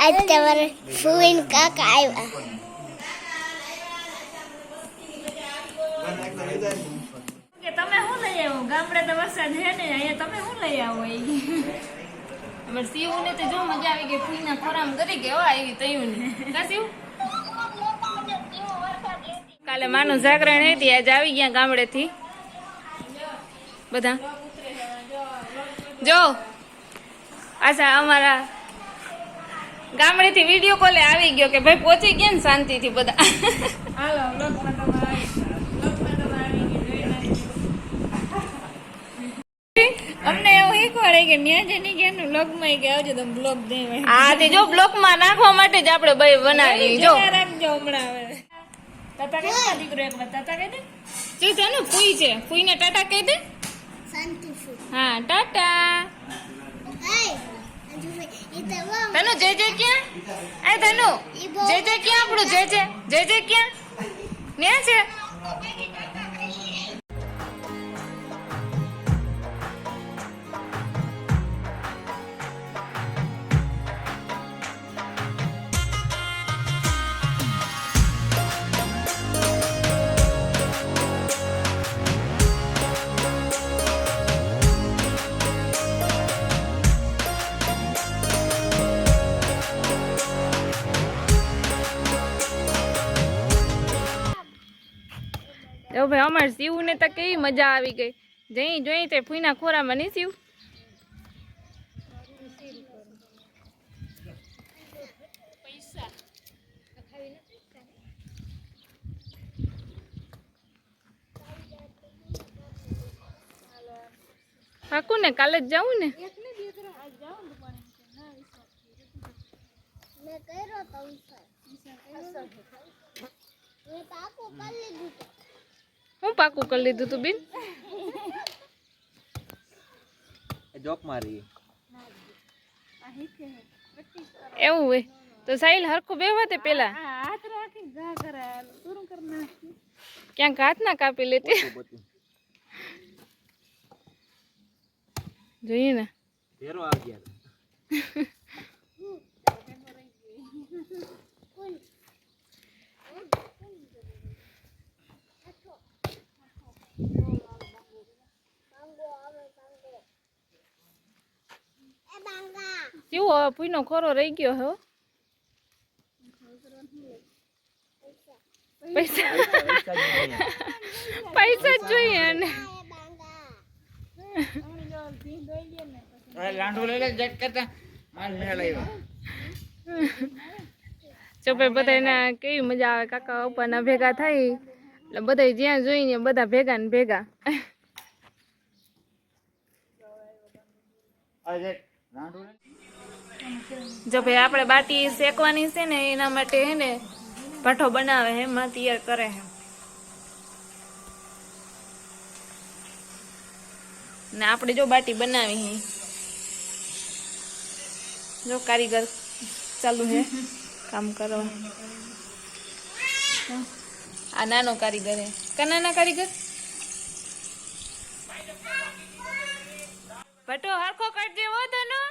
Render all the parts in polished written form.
आज તમારે ફૂઈન કાકા આવ્યા કે તમે શું લઈ આવો ગામડે તો વરસાદ હે ને અહીંયા તમે શું લઈ આવો અમારે સીવું ને તો જો મજા આવી ગઈ ફૂઈના ખોરામ કરી કે હો આવી તયું ને કા સીવ કાલે માનું જાગરણ હતી આજ આવી ગયા ગામડેથી બધા જો અચ્છા અમારા ગામડેથી વિડીયો કોલે આવી ગયો કે ભાઈ પહોંચી ગયા ને શાંતિથી બધા હાલો બ્લોગમાં તમારે અમને એવું શીખવાડે કે ન્યા જઈને ગયા બ્લોગમાં કે આવજો તમે બ્લોગ દે હા તે જો બ્લોગમાં નાખવા માટે જ આપણે ભાઈ બનાવી જો રાખજો હમણાં હવે તાતા કે દીકરો એક વાર તાતા કહી દે જી છે ને ફૂઈ છે ફૂઈને ટાટા કહી દે શાંતિ ફૂ હા ટાટા તનુ જય જય ક્યાં એ તનુ જય જય ક્યાં આપણું જય જય ક્યાં ન્યા છે જો ભાઈ અમારે શિવ ને તો કેવી મજા આવી ગઈ જઈ જોઈ તે ફૂઈના ખોરામાં નહીં શિવ પાકું ને કાલે જ જાઉં ને હું પાકું કરી લીધું તું બેન જોક મારી એવું હોય તો સાહિલ હરખું બેવા તે પેલા ક્યાંક હાથ ના કાપી લેતી જોઈએ ને ફેરો આવી ગયા કેવો હવે પૂઈનો ખોરો રહી ગયો હો પૈસા જ જોઈએ ને લાંડો લઈ લે જટ કરતા માલ મેળ આવ્યો જો ભાઈ બધા એના કેવી મજા આવે કાકા ઉપરના ભેગા થાય એટલે બધા જ્યાં જોઈને બધા ભેગા ને ભેગા જો ભાઈ આપણે બાટી શેકવાની છે ને એના માટે હે ને ભઠ્ઠો બનાવે હે એમાં તૈયાર કરે હે ને આપણે જો બાટી બનાવી હે જો કારીગર ચાલુ હે કામ કરવા આ નાનો કારીગર હે કા નાના કારીગર ભઠ્ઠો હરખો કરજે હો તનો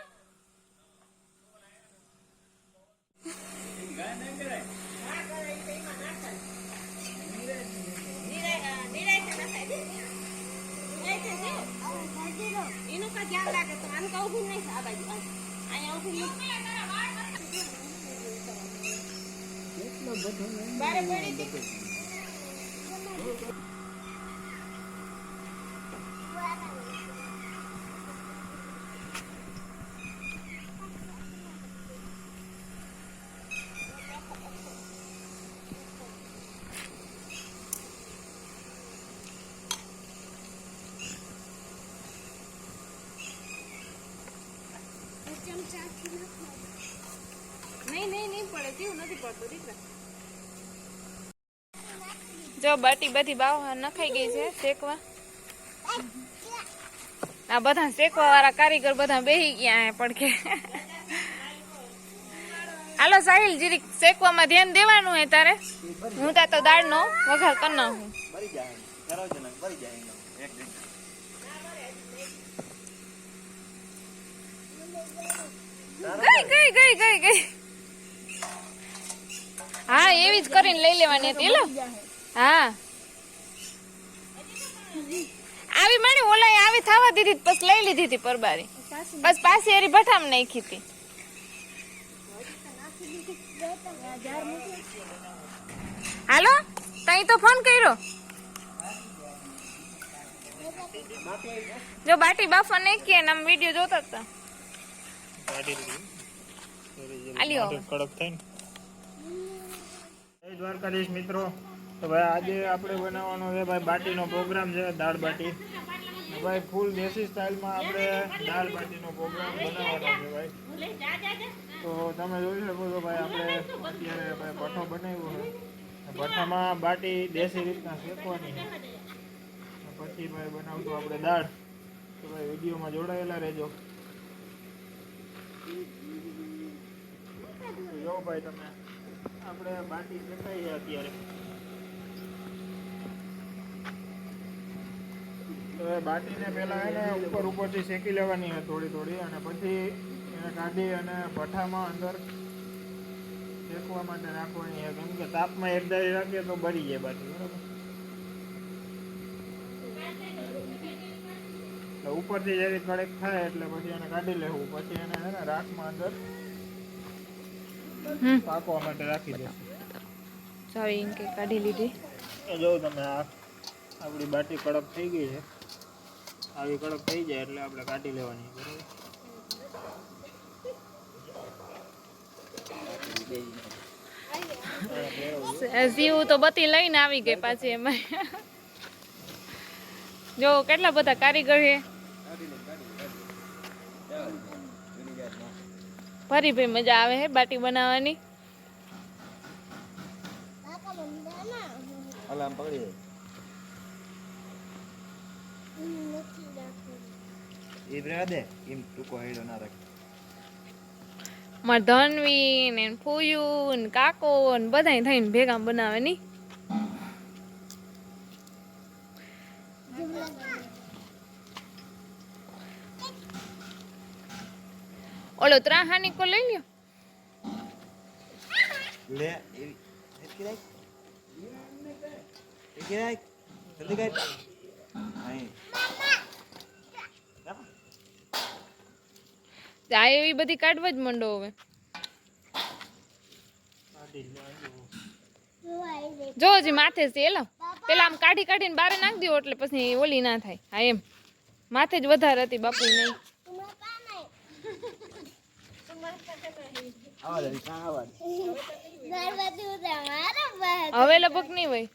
નહીં પડે કેવું નથી પડતું દીકરા જો બાટી બધી બાવ નખાઈ ગઈ છે શેકવા આ બધા શેકવા વાળા કારીગર બધા બેહી ગયા હે પડકે હાલો સાહિલ જીરીક શેકવામાં ધ્યાન દેવાનું હે તારે હું તો દાળ નો વઘાર કરી નાખું ગઈ હા એવી જ કરીને લઈ લેવાની હતી લો હા આવી મારી ઓલા આવી થવા દીધી પછી લઈ લીધી હતી પરબારી બસ પાછી એરી ભઠામ નાખી હતી હાલો તઈ તો ફોન કર્યો જો બાટી બાફા નાખીએ ને આમ વિડીયો જોતા હતા આલ્યો કડક થાય ને દ્વારકાધીશ મિત્રો તો ભાઈ આજે આપણે બનાવવાનો છે ભાઈ બાટીનો પ્રોગ્રામ છે દાળ બાટી ભાઈ ફૂલ દેશી સ્ટાઇલમાં આપણે દાળ બાટીનો પ્રોગ્રામ બનાવવાનો છે ભાઈ તો તમે જોઈ શકો છો ભાઈ આપણે અત્યારે ભાઈ ભઠ્ઠો બનાવ્યો છે ભઠ્ઠામાં બાટી દેશી રીતના શેકવાની છે પછી ભાઈ બનાવશું આપણે દાળ તો ભાઈ વિડીયોમાં જોડાયેલા રહેજો જો ભાઈ તમે આપણે બાટી શેકાઈ છે અત્યારે તો બાટીને પહેલાં એને ઉપરથી શેકી લેવાની છે થોડી અને પછી એને કાઢી અને ભઠ્ઠામાં અંદર શેકવા માટે રાખવાની છે કેમ કે તાપમાં એક ધારી રાખીએ તો બળી જાય બાટી બરાબર એટલે ઉપરથી જયારે કડક થાય એટલે પછી એને કાઢી લેવું પછી એને છે ને રાખમાં અંદર પાકવા માટે રાખી દે ચાવી કે કાઢી લીધી એ જો તમે આપણી બાટી કડક થઈ ગઈ છે આવી કડક થઈ જાય એટલે આપણે કાઢી લેવાની બરાબર જીવ તો બતી લઈને આવી ગઈ પાછી એમાં જો કેટલા બધા કારીગર છે ફરી ભાઈ મજા આવે છે બાટી બનાવવાની માર ધનવી ને ફૂયું ને કાકો ને બધા થઈને ભેગા બનાવે ઓલો ત્રાહાની કો લઈ લ્યો લે એકી રાખ જલ્દી કર આ એવી બધી કાઢવા જ મંડો હવે જો હજી માથે છે એલો પેલા આમ કાઢી કાઢીને બારે નાખી દો એટલે પછી ઓલી ના થાય હા એમ માથે જ વધારે હતી બાપુ નહીં હવે લગભગ નહીં હોય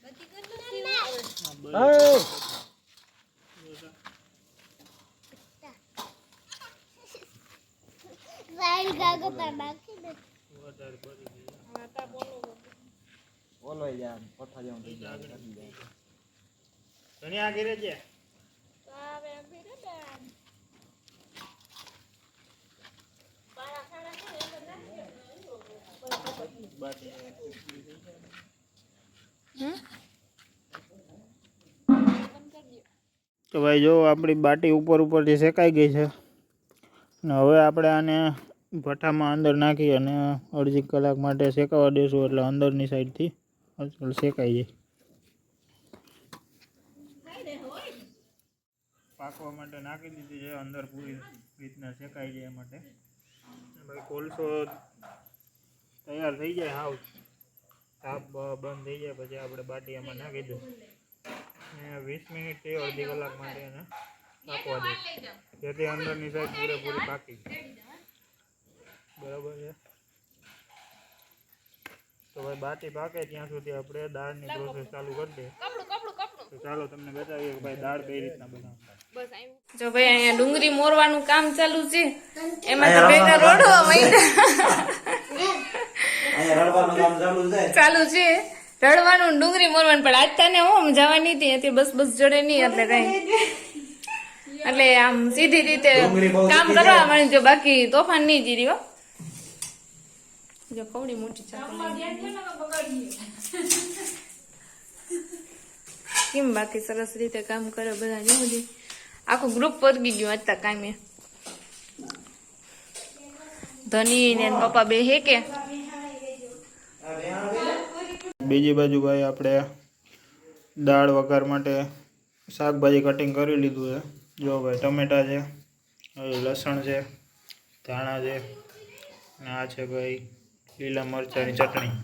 બોલો યાર પઠા જેવું થઈ જાય ધનિયા ઘરે છે તો ભાઈ જો આપણી બાટી ઉપરથી શેકાઈ ગઈ છે અને હવે આપણે આને ભઠ્ઠામાં અંદર નાખી અને અડધી કલાક માટે શેકાવા દેશું એટલે અંદરની સાઈડથી શેકાઈ જાય પાકવા માટે નાખી દીધી છે અંદર પૂરી રીતના શેકાઈ જાય માટે ભાઈ કોલસો તૈયાર થઈ જાય હાવ તાપ બંધ થઈ જાય પછી આપણે બાટી આમાં નાખી દઉં 20 મિનિટથી અડધી કલાક માટે એને પાકવા દઈશું જેથી અંદરની સાઈડ પૂરેપૂરી પાકી બરાબર છે તો ભાઈ બાટી પાકે ત્યાં સુધી આપણે દાળની પ્રોસેસ ચાલુ કરી દઈએ તો ચાલો તમને બતાવીએ કે ભાઈ દાળ કઈ રીતના બનાવવી જો ભાઈ અહીંયા ડુંગળી મોરવાનું કામ ચાલુ છે એમાં તો બેટા રોડવા માંડ્યા ચાલુ છે રડવાનું ડુંગળી મોરવાનું પણ આજ તને હું જવાની હતી બસ જોડે નહીં એટલે કઈ એટલે આમ સીધી રીતે કામ કરવા માંડી જો બાકી તોફાન નહીં જીરી હો જો કવડી મોટી કેમ બાકી સરસ રીતે કામ કરે બધા જો બધી આખું ગ્રુપ પગી ગયું અત્યારે કામે ધની ને એના પપ્પા બે હે કે બીજી બાજુ ભાઈ આપણે દાળ વઘાર માટે શાકભાજી કટિંગ કરી લીધું છે. જો ભાઈ ટમેટા છે, લસણ છે, ધાણા છે, અને આ છે ભાઈ લીલા મરચાંની ચટણી.